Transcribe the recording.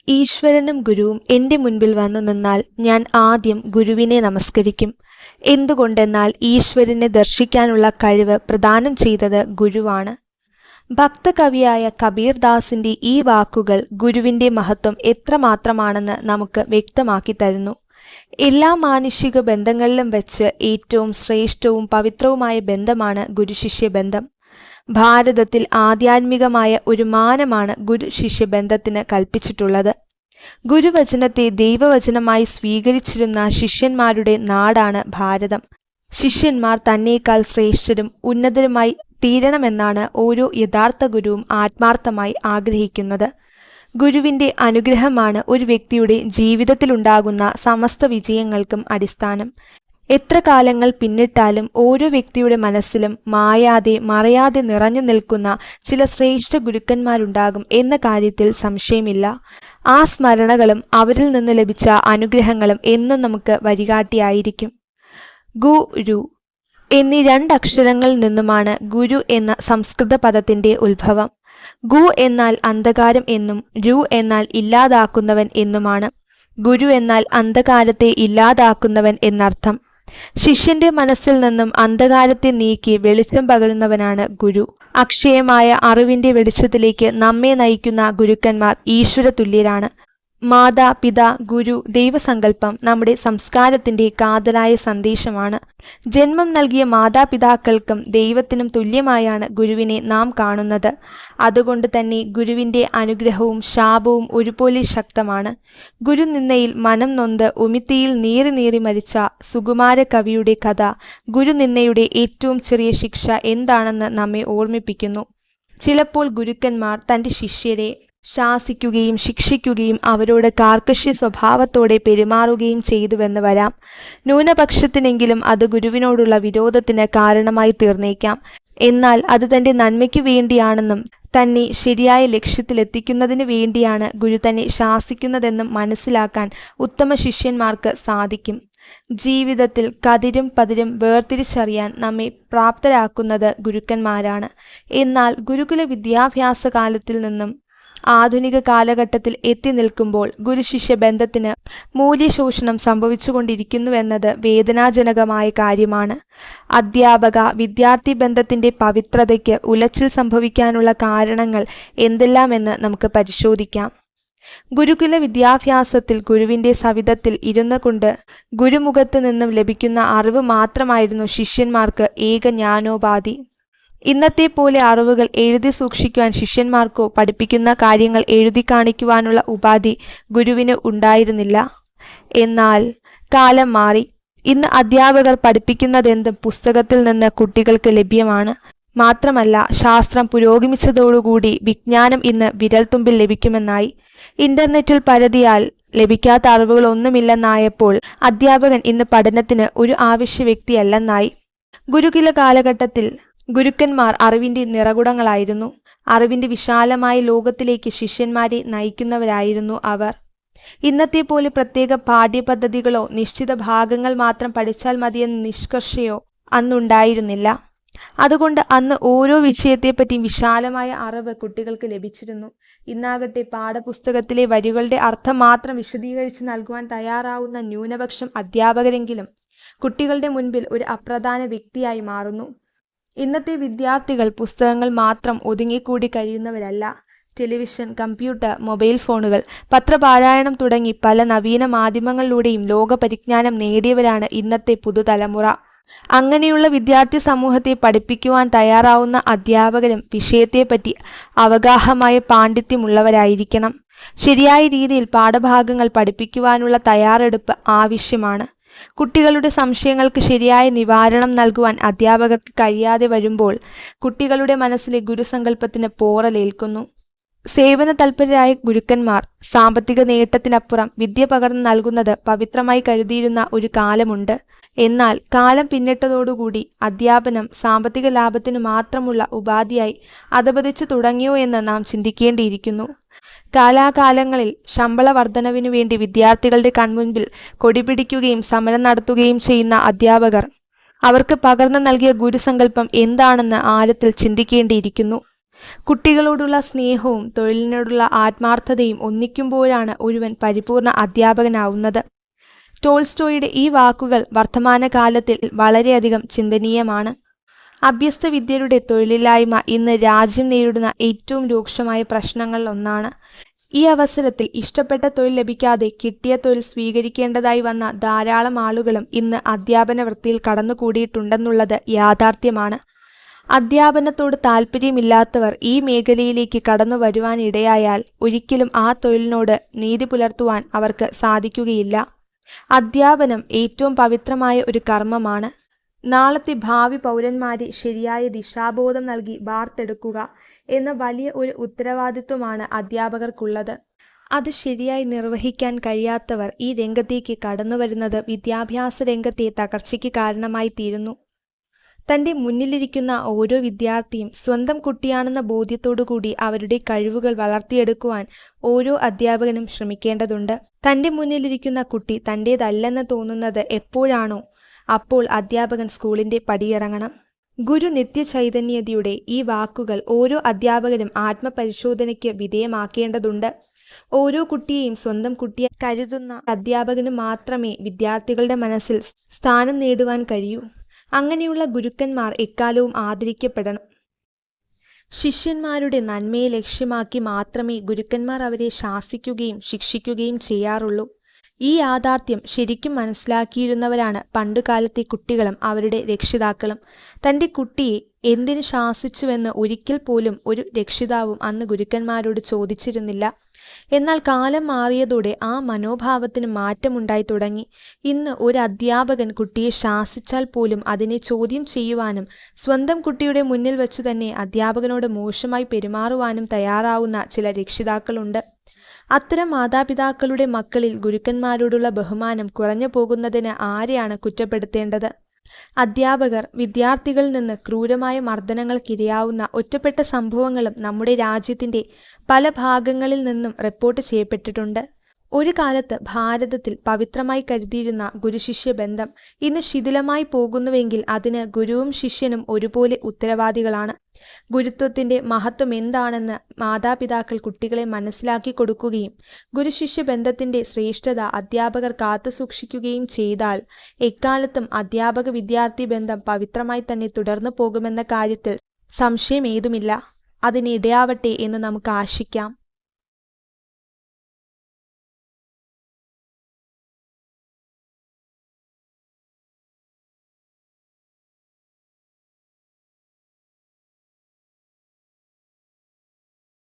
ഈശ്വരനും ഗുരുവും എൻ്റെ മുൻപിൽ വന്നു നിന്നാൽ ഞാൻ ആദ്യം ഗുരുവിനെ നമസ്കരിക്കും. എന്തുകൊണ്ടെന്നാൽ ഈശ്വരനെ ദർശിക്കാനുള്ള കഴിവ് പ്രദാനം ചെയ്തത് ഗുരുവാണ്. ഭക്തകവിയായ കബീർ ദാസിന്റെ ഈ വാക്കുകൾ ഗുരുവിന്റെ മഹത്വം എത്രമാത്രമാണെന്ന് നമുക്ക് വ്യക്തമാക്കി തരുന്നു. എല്ലാ മാനുഷിക ബന്ധങ്ങളിലും വെച്ച് ഏറ്റവും ശ്രേഷ്ഠവും പവിത്രവുമായ ബന്ധമാണ് ഗുരുശിഷ്യ ബന്ധം. ഭാരതത്തിൽ ആധ്യാത്മികമായ ഒരു മാനമാണ് ഗുരു-ശിഷ്യ ബന്ധത്തിന് കൽപ്പിച്ചിട്ടുള്ളത്. ഗുരുവചനത്തെ ദൈവവചനമായി സ്വീകരിച്ചിരുന്ന ശിഷ്യന്മാരുടെ നാടാണ് ഭാരതം. ശിഷ്യന്മാർ തന്നേക്കാൾ ശ്രേഷ്ഠരും ഉന്നതരുമായി തീരണമെന്നാണ് ഓരോ യഥാർത്ഥ ഗുരുവും ആത്മാർത്ഥമായി ആഗ്രഹിക്കുന്നത്. ഗുരുവിന്റെ അനുഗ്രഹമാണ് ഒരു വ്യക്തിയുടെ ജീവിതത്തിലുണ്ടാകുന്ന സമസ്ത വിജയങ്ങൾക്കും അടിസ്ഥാനം. എത്ര കാലങ്ങൾ പിന്നിട്ടാലും ഓരോ വ്യക്തിയുടെ മനസ്സിലും മായാതെ മറയാതെ നിറഞ്ഞു നിൽക്കുന്ന ചില ശ്രേഷ്ഠ ഗുരുക്കന്മാരുണ്ടാകും എന്ന കാര്യത്തിൽ സംശയമില്ല. ആ സ്മരണകളും അവരിൽ നിന്ന് ലഭിച്ച അനുഗ്രഹങ്ങളും എന്നും നമുക്ക് വഴികാട്ടിയായിരിക്കും. ഗുരു എന്നീ രണ്ടക്ഷരങ്ങളിൽ നിന്നുമാണ് ഗുരു എന്ന സംസ്കൃത പദത്തിന്റെ ഉത്ഭവം. ഗു എന്നാൽ അന്ധകാരം എന്നും രു എന്നാൽ ഇല്ലാതാക്കുന്നവൻ എന്നുമാണ്. ഗുരു എന്നാൽ അന്ധകാരത്തെ ഇല്ലാതാക്കുന്നവൻ എന്നർത്ഥം. ശിഷ്യന്റെ മനസ്സിൽ നിന്നും അന്ധകാരത്തെ നീക്കി വെളിച്ചം പകരുന്നവനാണ് ഗുരു. അക്ഷയമായ അറിവിന്റെ വെളിച്ചത്തിലേക്ക് നമ്മെ നയിക്കുന്ന ഗുരുക്കന്മാർ ഈശ്വര തുല്യരാണ്. മാതാ, പിതാ, ഗുരു, ദൈവസങ്കല്പം നമ്മുടെ സംസ്കാരത്തിന്റെ കാതലായ സന്ദേശമാണ്. ജന്മം നൽകിയ മാതാപിതാക്കൾക്കും ദൈവത്തിനും തുല്യമായാണ് ഗുരുവിനെ നാം കാണുന്നത്. അതുകൊണ്ട് തന്നെ ഗുരുവിന്റെ അനുഗ്രഹവും ശാപവും ഒരുപോലെ ശക്തമാണ്. ഗുരുനിന്ദയിൽ മനം നൊന്ത് ഉമിത്തിയിൽ നീറി നീറി മരിച്ച സുകുമാര കവിയുടെ കഥ ഗുരുനിന്ദയുടെ ഏറ്റവും ചെറിയ ശിക്ഷ എന്താണെന്ന് നമ്മെ ഓർമ്മിപ്പിക്കുന്നു. ചിലപ്പോൾ ഗുരുക്കന്മാർ തന്റെ ശിഷ്യരെ ശാസിക്കുകയും ശിക്ഷിക്കുകയും അവരോട് കാർക്കശ്യ സ്വഭാവത്തോടെ പെരുമാറുകയും ചെയ്തുവെന്ന് വരാം. ന്യൂനപക്ഷത്തിനെങ്കിലും അത് ഗുരുവിനോടുള്ള വിരോധത്തിന് കാരണമായി തീർന്നേക്കാം. എന്നാൽ അത് തന്റെ നന്മയ്ക്ക് വേണ്ടിയാണെന്നും തന്നെ ശരിയായ ലക്ഷ്യത്തിലെത്തിക്കുന്നതിന് വേണ്ടിയാണ് ഗുരു തന്നെ ശാസിക്കുന്നതെന്നും മനസ്സിലാക്കാൻ ഉത്തമ ശിഷ്യന്മാർക്ക് സാധിക്കും. ജീവിതത്തിൽ കതിരും പതിരും വേർതിരിച്ചറിയാൻ നമ്മെ പ്രാപ്തരാക്കുന്നത് ഗുരുക്കന്മാരാണ്. എന്നാൽ ഗുരുകുല വിദ്യാഭ്യാസ കാലത്തിൽ നിന്നും ആധുനിക കാലഘട്ടത്തിൽ എത്തി നിൽക്കുമ്പോൾ ഗുരുശിഷ്യ ബന്ധത്തിന് മൂല്യശോഷണം സംഭവിച്ചുകൊണ്ടിരിക്കുന്നുവെന്നത് വേദനാജനകമായ കാര്യമാണ്. അധ്യാപക വിദ്യാർത്ഥി ബന്ധത്തിന്റെ പവിത്രതയ്ക്ക് ഉലച്ചിൽ സംഭവിക്കാനുള്ള കാരണങ്ങൾ എന്തെല്ലാമെന്ന് നമുക്ക് പരിശോധിക്കാം. ഗുരുകുല വിദ്യാഭ്യാസത്തിൽ ഗുരുവിന്റെ സവിധത്തിൽ ഇരുന്നു കൊണ്ട് ഗുരുമുഖത്ത് നിന്നും ലഭിക്കുന്ന അറിവ് മാത്രമായിരുന്നു ശിഷ്യന്മാർക്ക് ഏക ജ്ഞാനോപാധി. ഇന്നത്തെ പോലെ അറിവുകൾ എഴുതി സൂക്ഷിക്കുവാൻ ശിഷ്യന്മാർക്കോ പഠിപ്പിക്കുന്ന കാര്യങ്ങൾ എഴുതി കാണിക്കുവാനുള്ള ഉപാധി ഗുരുവിന് ഉണ്ടായിരുന്നില്ല. എന്നാൽ കാലം മാറി. ഇന്ന് അധ്യാപകർ പഠിപ്പിക്കുന്നതെന്തും പുസ്തകത്തിൽ നിന്ന് കുട്ടികൾക്ക് ലഭ്യമാണ്. മാത്രമല്ല, ശാസ്ത്രം പുരോഗമിച്ചതോടുകൂടി വിജ്ഞാനം ഇന്ന് വിരൽത്തുമ്പിൽ ലഭിക്കുമെന്നായി. ഇന്റർനെറ്റിൽ പരതിയാൽ ലഭിക്കാത്ത അറിവുകളൊന്നുമില്ലെന്നായപ്പോൾ അധ്യാപകൻ ഇന്ന് പഠനത്തിന് ഒരു ആവശ്യ വ്യക്തിയല്ലെന്നായി. ഗുരുകുല കാലഘട്ടത്തിൽ ഗുരുക്കന്മാർ അറിവിന്റെ നിറകുടങ്ങളായിരുന്നു. അറിവിന്റെ വിശാലമായ ലോകത്തിലേക്ക് ശിഷ്യന്മാരെ നയിക്കുന്നവരായിരുന്നു അവർ. ഇന്നത്തെ പോലെ പ്രത്യേക പാഠ്യപദ്ധതികളോ നിശ്ചിത ഭാഗങ്ങൾ മാത്രം പഠിച്ചാൽ മതിയെന്ന നിഷ്കർഷയോ അന്നുണ്ടായിരുന്നില്ല. അതുകൊണ്ട് അന്ന് ഓരോ വിഷയത്തെപ്പറ്റിയും വിശാലമായ അറിവ് കുട്ടികൾക്ക് ലഭിച്ചിരുന്നു. ഇന്നാകട്ടെ പാഠപുസ്തകത്തിലെ വരികളുടെ അർത്ഥം മാത്രം വിശദീകരിച്ച് നൽകുവാൻ തയ്യാറാവുന്ന ന്യൂനപക്ഷം അധ്യാപകരെങ്കിലും കുട്ടികളുടെ മുൻപിൽ ഒരു അപ്രധാന വ്യക്തിയായി മാറുന്നു. ഇന്നത്തെ വിദ്യാർത്ഥികൾ പുസ്തകങ്ങൾ മാത്രം ഒതുങ്ങിക്കൂടി കഴിയുന്നവരല്ല. ടെലിവിഷൻ, കമ്പ്യൂട്ടർ, മൊബൈൽ ഫോണുകൾ, പത്രപാരായണം തുടങ്ങി പല നവീന മാധ്യമങ്ങളിലൂടെയും ലോകപരിജ്ഞാനം നേടിയവരാണ് ഇന്നത്തെ പുതുതലമുറ. അങ്ങനെയുള്ള വിദ്യാർത്ഥി സമൂഹത്തെ പഠിപ്പിക്കുവാൻ തയ്യാറാവുന്ന അധ്യാപകരും വിഷയത്തെപ്പറ്റി അവഗാഹമായ പാണ്ഡിത്യമുള്ളവരായിരിക്കണം. ശരിയായ രീതിയിൽ പാഠഭാഗങ്ങൾ പഠിപ്പിക്കുവാനുള്ള തയ്യാറെടുപ്പ് ആവശ്യമാണ്. കുട്ടികളുടെ സംശയങ്ങൾക്ക് ശരിയായ നിവാരണം നൽകുവാൻ അധ്യാപകർക്ക് കഴിയാതെ വരുമ്പോൾ കുട്ടികളുടെ മനസ്സിലെ ഗുരുസങ്കല്പത്തിന് പോറലേൽക്കുന്നു. സേവന തൽപരരായ ഗുരുക്കന്മാർ സാമ്പത്തിക നേട്ടത്തിനപ്പുറം വിദ്യ പകർന്നു നൽകുന്നത് പവിത്രമായി കരുതിയിരുന്ന ഒരു കാലമുണ്ട്. എന്നാൽ കാലം പിന്നിട്ടതോടുകൂടി അധ്യാപനം സാമ്പത്തിക ലാഭത്തിന് മാത്രമുള്ള ഉപാധിയായി അധപതിച്ചു തുടങ്ങിയോ എന്ന് നാം ചിന്തിക്കേണ്ടിയിരിക്കുന്നു. കാലാകാലങ്ങളിൽ ശമ്പള വർധനവിനു വേണ്ടി വിദ്യാർത്ഥികളുടെ കൺമുൻപിൽ കൊടിപിടിക്കുകയും സമരം നടത്തുകയും ചെയ്യുന്ന അധ്യാപകർ അവർക്ക് പകർന്നു നൽകിയ ഗുരുസങ്കല്പം എന്താണെന്ന് ആഴത്തിൽ ചിന്തിക്കേണ്ടിയിരിക്കുന്നു. കുട്ടികളോടുള്ള സ്നേഹവും തൊഴിലിനോടുള്ള ആത്മാർത്ഥതയും ഒന്നിക്കുമ്പോഴാണ് ഒരുവൻ പരിപൂർണ അധ്യാപകനാവുന്നത്. ടോൾസ്റ്റോയുടെ ഈ വാക്കുകൾ വർത്തമാനകാലത്തിൽ വളരെയധികം ചിന്തനീയമാണ്. അഭ്യസ്തവിദ്യരുടെ തൊഴിലില്ലായ്മ ഇന്ന് രാജ്യം നേരിടുന്ന ഏറ്റവും രൂക്ഷമായ പ്രശ്നങ്ങളിൽ ഒന്നാണ്. ഈ അവസരത്തിൽ ഇഷ്ടപ്പെട്ട തൊഴിൽ ലഭിക്കാതെ കിട്ടിയ തൊഴിൽ സ്വീകരിക്കേണ്ടതായി വന്ന ധാരാളം ആളുകളും ഇന്ന് അധ്യാപന വൃത്തിയിൽ കടന്നുകൂടിയിട്ടുണ്ടെന്നുള്ളത് യാഥാർത്ഥ്യമാണ്. അധ്യാപനത്തോട് താല്പര്യമില്ലാത്തവർ ഈ മേഖലയിലേക്ക് കടന്നു വരുവാനിടയായാൽ ഒരിക്കലും ആ തൊഴിലിനോട് നീതി പുലർത്തുവാൻ അവർക്ക് സാധിക്കുകയില്ല. അധ്യാപനം ഏറ്റവും പവിത്രമായ ഒരു കർമ്മമാണ്. നാളത്തെ ഭാവി പൗരന്മാരെ ശരിയായ ദിശാബോധം നൽകി വാർത്തെടുക്കുക എന്ന വലിയ ഒരു ഉത്തരവാദിത്വമാണ് അധ്യാപകർക്കുള്ളത്. അത് ശരിയായി നിർവഹിക്കാൻ കഴിയാത്തവർ ഈ രംഗത്തേക്ക് കടന്നുവരുന്നത് വിദ്യാഭ്യാസ രംഗത്തെ തകർച്ചയ്ക്ക് കാരണമായി തീരുന്നു. തൻ്റെ മുന്നിലിരിക്കുന്ന ഓരോ വിദ്യാർത്ഥിയും സ്വന്തം കുട്ടിയാണെന്ന ബോധ്യത്തോടുകൂടി അവരുടെ കഴിവുകൾ വളർത്തിയെടുക്കുവാൻ ഓരോ അധ്യാപകനും ശ്രമിക്കേണ്ടതുണ്ട്. തൻ്റെ മുന്നിലിരിക്കുന്ന കുട്ടി തൻ്റേതല്ലെന്ന് തോന്നുന്നത് എപ്പോഴാണോ അപ്പോൾ അധ്യാപകൻ സ്കൂളിൻ്റെ പടിയിറങ്ങണം. ഗുരു നിത്യചൈതന്യതയുടെ ഈ വാക്കുകൾ ഓരോ അധ്യാപകരും ആത്മപരിശോധനയ്ക്ക് വിധേയമാക്കേണ്ടതുണ്ട്. ഓരോ കുട്ടിയെയും സ്വന്തം കുട്ടിയെ കരുതുന്ന അധ്യാപകന് മാത്രമേ വിദ്യാർത്ഥികളുടെ മനസ്സിൽ സ്ഥാനം നേടുവാൻ കഴിയൂ. അങ്ങനെയുള്ള ഗുരുക്കന്മാർ എക്കാലവും ആദരിക്കപ്പെടണം. ശിഷ്യന്മാരുടെ നന്മയെ ലക്ഷ്യമാക്കി മാത്രമേ ഗുരുക്കന്മാർ അവരെ ശാസിക്കുകയും ശിക്ഷിക്കുകയും ചെയ്യാറുള്ളൂ. ഈ യാഥാർത്ഥ്യം ശരിക്കും മനസ്സിലാക്കിയിരുന്നവരാണ് പണ്ടുകാലത്തെ കുട്ടികളും അവരുടെ രക്ഷിതാക്കളും. തൻ്റെ കുട്ടിയെ എന്തിനു ശാസിച്ചുവെന്ന് ഒരിക്കൽ പോലും ഒരു രക്ഷിതാവും അന്ന് ഗുരുക്കന്മാരോട് ചോദിച്ചിരുന്നില്ല. എന്നാൽ കാലം മാറിയതോടെ ആ മനോഭാവത്തിന് മാറ്റമുണ്ടായി തുടങ്ങി. ഇന്ന് ഒരു അധ്യാപകൻ കുട്ടിയെ ശാസിച്ചാൽ പോലും അതിനെ ചോദ്യം ചെയ്യുവാനും സ്വന്തം കുട്ടിയുടെ മുന്നിൽ വെച്ച് തന്നെ അധ്യാപകനോട് മോശമായി പെരുമാറുവാനും തയ്യാറാവുന്ന ചില രക്ഷിതാക്കളുണ്ട്. അത്തരം മാതാപിതാക്കളുടെ മക്കളിൽ ഗുരുക്കന്മാരോടുള്ള ബഹുമാനം കുറഞ്ഞു പോകുന്നതിന് ആരെയാണ് കുറ്റപ്പെടുത്തേണ്ടത്? അധ്യാപകർ വിദ്യാർത്ഥികളിൽ നിന്ന് ക്രൂരമായ മർദ്ദനങ്ങൾക്കിരയാവുന്ന ഒറ്റപ്പെട്ട സംഭവങ്ങളും നമ്മുടെ രാജ്യത്തിൻ്റെ പല ഭാഗങ്ങളിൽ നിന്നും റിപ്പോർട്ട് ചെയ്യപ്പെട്ടിട്ടുണ്ട്. ഒരു കാലത്ത് ഭാരതത്തിൽ പവിത്രമായി കരുതിയിരുന്ന ഗുരുശിഷ്യ ബന്ധം ഇന്ന് ശിഥിലമായി പോകുന്നുവെങ്കിൽ അതിന് ഗുരുവും ശിഷ്യനും ഒരുപോലെ ഉത്തരവാദികളാണ്. ഗുരുത്വത്തിൻ്റെ മഹത്വം എന്താണെന്ന് മാതാപിതാക്കൾ കുട്ടികളെ മനസ്സിലാക്കി കൊടുക്കുകയും ഗുരുശിഷ്യ ബന്ധത്തിൻ്റെ ശ്രേഷ്ഠത അധ്യാപകർ കാത്തുസൂക്ഷിക്കുകയും ചെയ്താൽ എക്കാലത്തും അധ്യാപക വിദ്യാർത്ഥി ബന്ധം പവിത്രമായി തന്നെ തുടർന്നു പോകുമെന്ന കാര്യത്തിൽ സംശയമേതുമില്ല. അതിനിടയാവട്ടെ എന്ന് നമുക്ക് ആശിക്കാം.